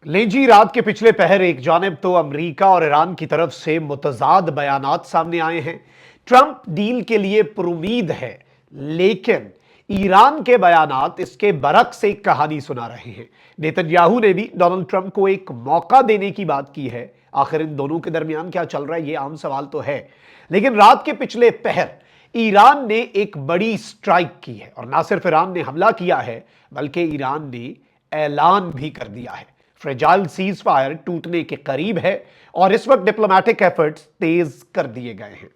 लेंजी रात के पिछले पहर एक जानिब तो अमेरिका और ईरान की तरफ से मुतजाद बयानात सामने आए हैं। ट्रंप डील के लिए पुरुमीद है, लेकिन ईरान के बयानात इसके बरक्स एक कहानी सुना रहे हैं। नेतन्याहू ने भी डोनाल्ड ट्रंप को एक मौका देने की बात की है। आखिर इन दोनों के दरमियान क्या चल रहा है, ये आम सवाल तो है, लेकिन रात के पिछले पहर ईरान ने एक बड़ी स्ट्राइक की है, और ना सिर्फ ईरान ने हमला किया है बल्कि ईरान ने ऐलान भी कर दिया है। फ्रेजाइल सीज फायर टूटने के करीब है और इस वक्त डिप्लोमेटिक एफर्ट्स तेज कर दिए गए हैं।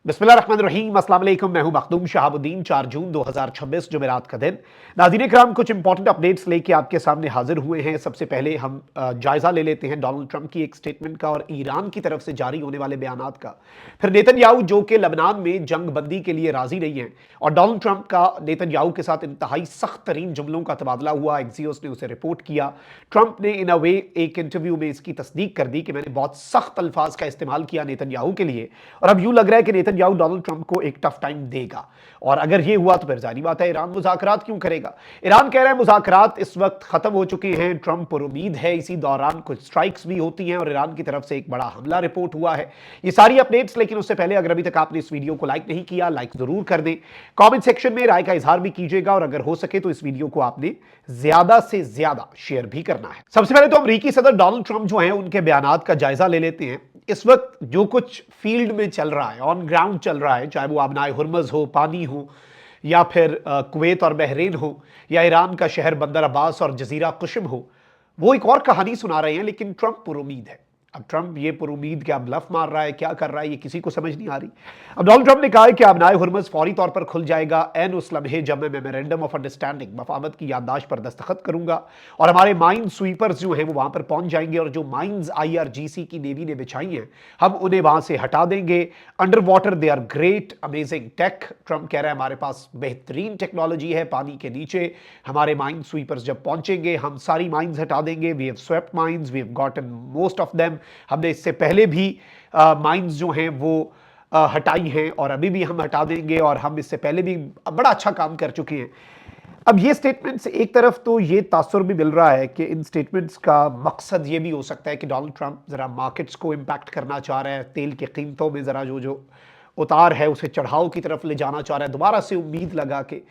बिस्मिल्लाहिर्रहमानिर्रहीम, अस्सलाम वालेकुम। मैं हूं मखदूम शहाबुद्दीन। 4 जून 2026 जुमेरात का दिन। नाज़रीन इकराम, कुछ इंपॉर्टेंट अपडेट्स लेके आपके सामने हाजिर हुए हैं। सबसे पहले हम जायजा ले लेते हैं डोनाल्ड ट्रंप की एक स्टेटमेंट का और ईरान की तरफ से जारी होने वाले बयानात का। फिर नेतन्याहू जो कि लबनान में जंग बंदी के लिए राजी नहीं है, और डोनाल्ड ट्रंप का नेतन्याहू के साथ इंतहाई सख्त तरीन जुमलों का तबादला हुआ। एक्सियोस ने उसे रिपोर्ट किया। ट्रंप ने इन अ वे एक इंटरव्यू में इसकी तस्दीक कर दी कि मैंने बहुत सख्त अल्फाज का इस्तेमाल किया नेतन्याहू के लिए, और अब यूं लग रहा है कि नेतन्याहू डोनाल्ड ट्रंप को एक टफ टाइम देगा। और अगर ये हुआ तो फिर जारी बात है ईरान मुज़ाकरात क्यों करेगा। ईरान कह रहा है मुज़ाकरात इस वक्त खत्म हो चुके हैं। ट्रंप पर उम्मीद है इसी दौरान कुछ स्ट्राइक्स भी होती हैं और ईरान की तरफ से एक बड़ा हमला रिपोर्ट हुआ है। ये सारी अपडेट्स, लेकिन उससे पहले अगर अभी तक आपने इस वीडियो को लाइक नहीं किया, लाइक जरूर कर दें। कमेंट सेक्शन में राय का इजहार भी कीजिएगा, और अगर हो सके तो इस वीडियो को आपने ज्यादा से ज्यादा शेयर भी करना है। सबसे पहले तो अमेरिकी सदर डोनाल्ड ट्रंप जो हैं उनके बयानात का जायजा ले लेते हैं। इस वक्त जो कुछ फील्ड में चल रहा है, ऑन ग्राउंड चल रहा है, चाहे वो आबनाए हुर्मज हो, पानी हो, या फिर कुवैत और बहरीन हो, या ईरान का शहर बंदर अब्बास और जजीरा कुशम हो, वो एक और कहानी सुना रहे हैं। लेकिन ट्रंप पुरुमीद है। अब ट्रंप ये पुरुमीद क्या ब्लफ मार रहा है, क्या कर रहा है, ये किसी को समझ नहीं आ रही। अब डोनाल्ड ट्रंप ने कहा है कि आबनाए हुर्मज फौरी तौर पर खुल जाएगा एन उस लम्हे जब मैं मेमोरेंडम ऑफ अंडरस्टैंडिंग, मफाहमत की याददाश्त पर दस्तखत करूंगा, और हमारे माइन स्वीपर्स जो हैं वो वहां पर पहुंच जाएंगे, और जो माइंस IRGC की नेवी ने बिछाई हैं हम उन्हें वहां से हटा देंगे। Under water they are great amazing tech. Trump कह रहा है हमारे पास बेहतरीन टेक्नोलॉजी है पानी के नीचे। हमारे माइन स्वीपर्स जब पहुंचेंगे हम सारी माइंस हटा देंगे। We have swept mines, we have gotten most of them. हमने इससे पहले भी माइंस जो हैं वो हटाई हैं, और अभी भी हम हटा देंगे, और हम इससे पहले भी बड़ा अच्छा काम कर चुके हैं। अब ये स्टेटमेंट्स, एक तरफ तो ये तासुर भी मिल रहा है कि इन स्टेटमेंट्स का मकसद ये भी हो सकता है कि डोनाल्ड ट्रंप ज़रा मार्केट्स को इम्पैक्ट करना चाह रहा है, तेल की कीमतों में ज़रा जो उतार है उसे चढ़ाव की तरफ ले जाना चाह रहा है, दोबारा से उम्मीद लगा के।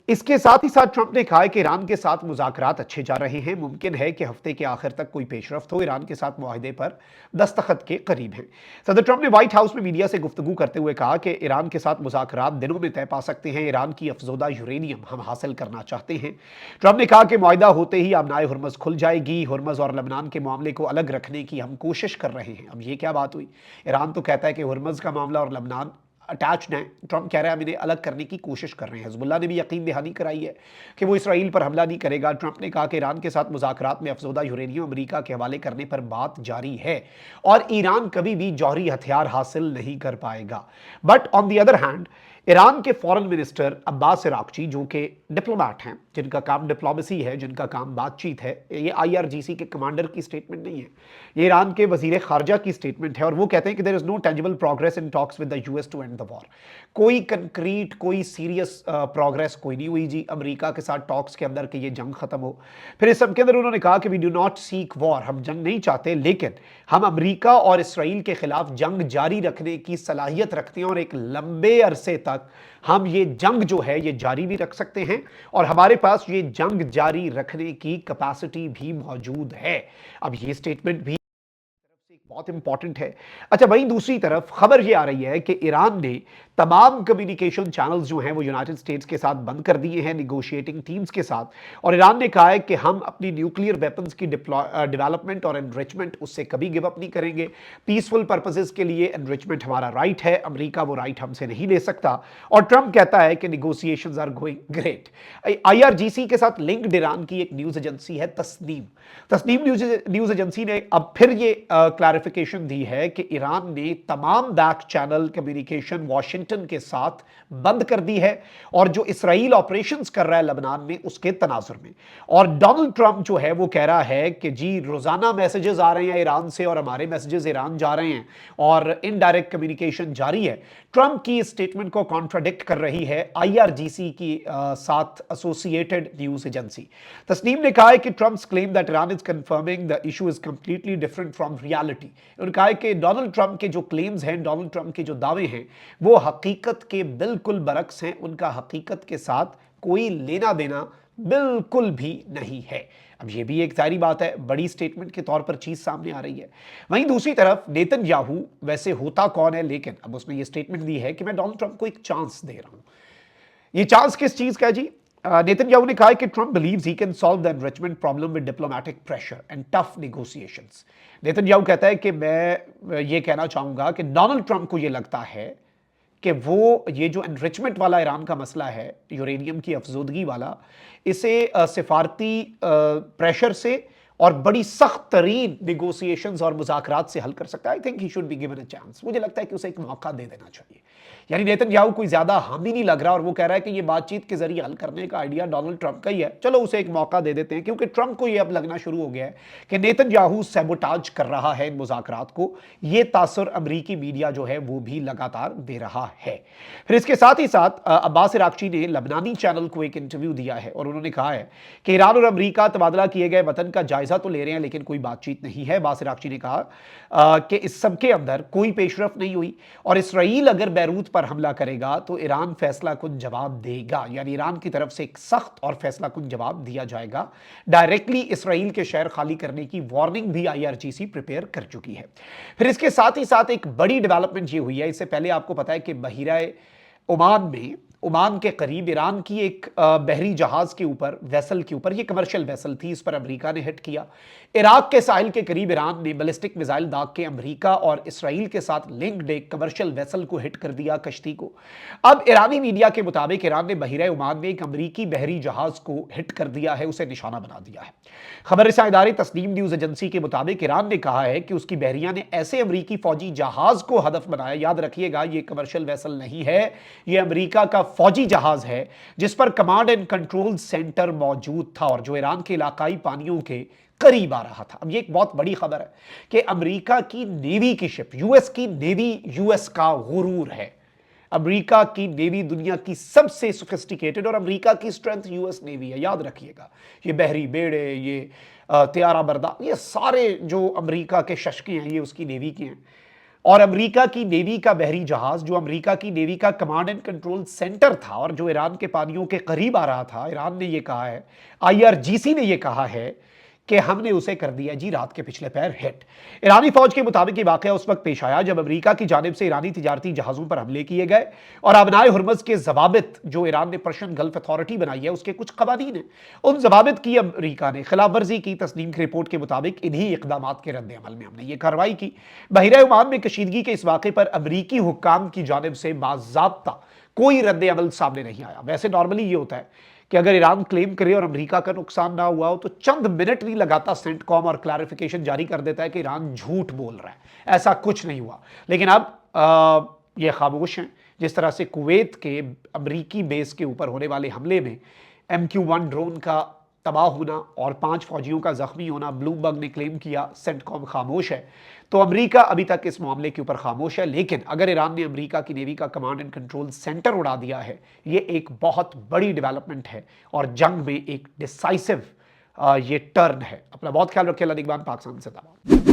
इसके साथ ही साथ ट्रंप ने कहा है कि ईरान के साथ मुज़ाकरात अच्छे जा रहे हैं, मुमकिन है कि हफ्ते के आखिर तक कोई पेशरफ्त हो, ईरान के साथ मुआहदे पर दस्तखत के करीब है। सदर ट्रंप ने व्हाइट हाउस में मीडिया से गुफ्तगू करते हुए कहा कि ईरान के साथ मुज़ाकरात दिनों में तय पा सकते हैं। ईरान की अफजोदा यूरेनियम हम हासिल करना चाहते हैं। ट्रंप ने कहा कि मुआहदा होते ही आबनाए हुर्मज खुल जाएगी। हुर्मज और लबनान के मामले को अलग रखने की हम कोशिश कर रहे हैं। अब ये क्या बात हुई, ईरान तो कहता है कि हुर्मज का मामला और लबनान अटैच्ड हैं। ट्रंप कह रहा है हम इन्हें अलग करने की कोशिश कर रहे हैं। हिजबुल्लाह ने भी यकीन दहानी कराई है कि वो इसराइल पर हमला नहीं करेगा। ट्रंप ने कहा कि ईरान के साथ मुज़ाकरात में अफजोदा यूरेनियम अमेरिका के हवाले करने पर बात जारी है, और ईरान कभी भी जौहरी हथियार हासिल नहीं कर पाएगा। But on the other hand, Iran के फॉरेन मिनिस्टर अब्बास इराक्ची, जो कि डिप्लोमैट हैं, जिनका काम डिप्लोमेसी है, जिनका काम बातचीत है, ये IRGC के कमांडर की स्टेटमेंट नहीं है, ये ईरान के वजीर खारजा की स्टेटमेंट है, और वो कहते हैं कि there is no tangible progress in talks with the US to end the war. कोई कंक्रीट, कोई सीरियस प्रोग्रेस कोई नहीं हुई जी अमेरिका के साथ टॉक्स के अंदर कि ये जंग खत्म हो। फिर इस सब के अंदर उन्होंने कहा कि we do not seek war, हम जंग नहीं चाहते, लेकिन हम अमेरिका और इसराइल के खिलाफ जंग जारी रखने की सलाहियत रखते हैं, और एक लंबे अरसे तक हम ये जंग जो है ये जारी भी रख सकते हैं, और हमारे पास ये जंग जारी रखने की कैपेसिटी भी मौजूद है। अब ये स्टेटमेंट भी बहुत इंपॉर्टेंट है। अच्छा, वहीं दूसरी तरफ खबर ये आ रही है कि ईरान ने तमाम कम्युनिकेशन चैनल्स जो हैं वो यूनाइटेड स्टेट्स के साथ बंद कर दिए हैं, निगोशिएटिंग टीम्स के साथ, और ईरान ने कहा है कि हम अपनी न्यूक्लियर वेपन्स की डेवलपमेंट और एनरिचमेंट उससे कभी गिव अप नहीं करेंगे। पीसफुल पर्पसेस के लिए एनरिचमेंट हमारा राइट है, अमेरिका वो राइट हमसे नहीं ले सकता। और ट्रंप कहता है कि negotiations are going great. IRGC के साथ लिंक्ड ईरान की एक न्यूज एजेंसी है तस्नीम न्यूज एजेंसी ने अब फिर ये क्लैरिफाई क्लैरिफिकेशन दी है कि ईरान ने तमाम बैक चैनल कम्युनिकेशन वॉशिंगटन के साथ बंद कर दी है और जो इसराइल ऑपरेशंस कर रहा है लबनान में उसके तनाजुर में। और डोनाल्ड ट्रंप जो है वो कह रहा है कि जी रोजाना मैसेजेस आ रहे हैं ईरान से और हमारे मैसेजेस ईरान जा रहे हैं और इनडायरेक्ट कम्युनिकेशन जारी है। ट्रंप की स्टेटमेंट को कॉन्ट्राडिक्ट कर रही है IRGC की साथ एसोसिएटेड न्यूज एजेंसी। तस्नीम ने कहा है कि Trump's claim that Iran is confirming the issue is completely different from reality. उन्होंने कहा है कि डोनाल्ड ट्रंप के जो क्लेम्स हैं, डोनाल्ड ट्रंप के जो दावे हैं वो हकीकत के बिल्कुल बरक्स हैं, उनका हकीकत के साथ कोई लेना देना बिल्कुल भी नहीं है। अब ये भी एक जारी बात है, बड़ी स्टेटमेंट के तौर पर चीज सामने आ रही है। वहीं दूसरी तरफ नेतन्याहू वैसे होता कौन है, लेकिन अब उसने ये स्टेटमेंट दी है कि मैं डोनाल्ड ट्रंप को एक चांस दे रहा हूं। ये चांस किस चीज का है जी? नेतन्याहू ने कहा कि Trump believes he can solve the enrichment problem with diplomatic pressure and tough negotiations. Netanyahu कहता है कि मैं ये कहना चाहूंगा कि डोनाल्ड ट्रंप को ये लगता है कि वो ये जो एनरिचमेंट वाला ईरान का मसला है, यूरेनियम की अफजोदगी वाला, इसे सिफारती प्रेशर से और बड़ी सख्त तरीन निगोसिएशंस और मुज़ाकरात से हल कर सकता है। I think he should be given a chance. मुझे लगता है कि उसे एक मौका दे देना चाहिए। यानी नेतन्याहू कोई ज्यादा हामी नहीं लग रहा और वो कह रहा है कि ये बातचीत के जरिए हल करने का आइडिया डोनाल्ड ट्रंप का ही है, चलो उसे एक मौका दे देते हैं, क्योंकि ट्रंप को ये अब लगना शुरू हो गया है कि नेतन्याहू सैबोटाज कर रहा है इन मुज़ाकरात को। ये तासर अमरीकी मीडिया जो है वो भी लगातार दे रहा है। फिर इसके साथ ही साथ अब्बास इराक्ची ने लबनानी चैनल को एक इंटरव्यू दिया है और उन्होंने कहा है कि ईरान और अमरीका तबादला किए गए वतन का जायजा तो ले रहे हैं लेकिन कोई बातचीत नहीं है। अब्बास इराक्ची ने कहा कि इस सब के अंदर कोई पेशरफ नहीं हुई और इसराइल अगर बैरूत पर हमला करेगा तो ईरान फैसला कुन जवाब देगा। यानी ईरान की तरफ से एक सख्त और फैसला कुन जवाब दिया जाएगा। डायरेक्टली इसराइल के शहर खाली करने की वार्निंग भी IRGC प्रिपेयर कर चुकी है। फिर इसके साथ ही साथ एक बड़ी डेवलपमेंट ये हुई है, इससे पहले आपको पता है कि बहिरा ओमान में, ओमान के करीब ईरान की एक बहरी जहाज के ऊपर, वेसल के ऊपर, ये कमर्शियल वेसल थी, इस पर अमेरिका ने हिट किया। इराक के साहिल के करीब ईरान ने बैलिस्टिक मिसाइल दाग के अमेरिका और इसराइल के साथ लिंक्ड एक कमर्शियल वेसल को हिट कर दिया, कश्ती को। अब ईरानी मीडिया के मुताबिक ईरान ने बहिरा ओमान में एक अमेरिकी बहरी जहाज को हिट कर दिया है, उसे निशाना बना दिया है। खबर रसां इदारे तस्नीम न्यूज एजेंसी के मुताबिक ईरान ने कहा है कि उसकी बहरिया ने ऐसे अमेरिकी फौजी जहाज को हदफ बनाया, याद रखिएगा ये कमर्शियल वेसल नहीं है, ये अमेरिका का फौजी जहाज है जिस पर कमांड एंड कंट्रोल सेंटर मौजूद था और जो ईरान के इलाकाई पानियों के करीब आ रहा था। अब ये एक बहुत बड़ी खबर है कि अमेरिका की नेवी की शिप, यूएस की नेवी, यूएस का गुरूर है। अमेरिका की नेवी दुनिया की सबसे सोफिस्टिकेटेड और अमेरिका की स्ट्रेंथ यूएस नेवी है, याद रखिएगा। ये बहरी बेड़े, ये त्यारा बरदार, ये सारे जो अमेरिका के शस्के हैं ये उसकी नेवी के हैं। और अमेरिका की नेवी का बहरी जहाज जो अमेरिका की नेवी का कमांड एंड कंट्रोल सेंटर था और जो ईरान के पानियों के करीब आ रहा था, ईरान ने यह कहा है, IRGC ने यह कहा है कि हमने उसे कर दिया जी रात के पिछले पैर हिट। ईरानी फौज के मुताबिक ये वाकया उस वक्त पेश आया जब अमेरिका की जानिब से ईरानी तिजारती जहाजों पर हमले किए गए और अबनाए हुर्मुज़ के जवाबित जो ईरान ने पर्शियन गल्फ अथॉरिटी बनाई है उसके कुछ कवानीन हैं, उन जवाबित की अमेरिका ने खिलाफ वर्जी की। तस्नीम की रिपोर्ट के मुताबिक इन्हीं इकदाम के रद्द अमल में हमने ये कार्रवाई की। बहिरा ओमान में कशीदगी के इस वाक़े पर अमरीकी हुक्काम की जानिब से बाज़ाब्ता कोई रद्द अमल सामने नहीं आया। वैसे नॉर्मली ये होता है कि अगर ईरान क्लेम करे और अमेरिका का नुकसान ना हुआ हो तो चंद मिनट नहीं लगाता सेंटकॉम और क्लैरिफिकेशन जारी कर देता है कि ईरान झूठ बोल रहा है, ऐसा कुछ नहीं हुआ। लेकिन अब ये खामोश हैं। जिस तरह से कुवैत के अमरीकी बेस के ऊपर होने वाले हमले में MQ-1 ड्रोन का तबाह होना और 5 फौजियों का जख्मी होना ब्लूमबर्ग ने क्लेम किया, सेंटकॉम खामोश है। तो अमेरिका अभी तक इस मामले के ऊपर खामोश है। लेकिन अगर ईरान ने अमेरिका की नेवी का कमांड एंड कंट्रोल सेंटर उड़ा दिया है, ये एक बहुत बड़ी डेवलपमेंट है और जंग में एक डिसाइसिव ये टर्न है। अपना बहुत ख्याल रखिए। अल्लाह निगहबान। पाकिस्तान जिंदाबाद।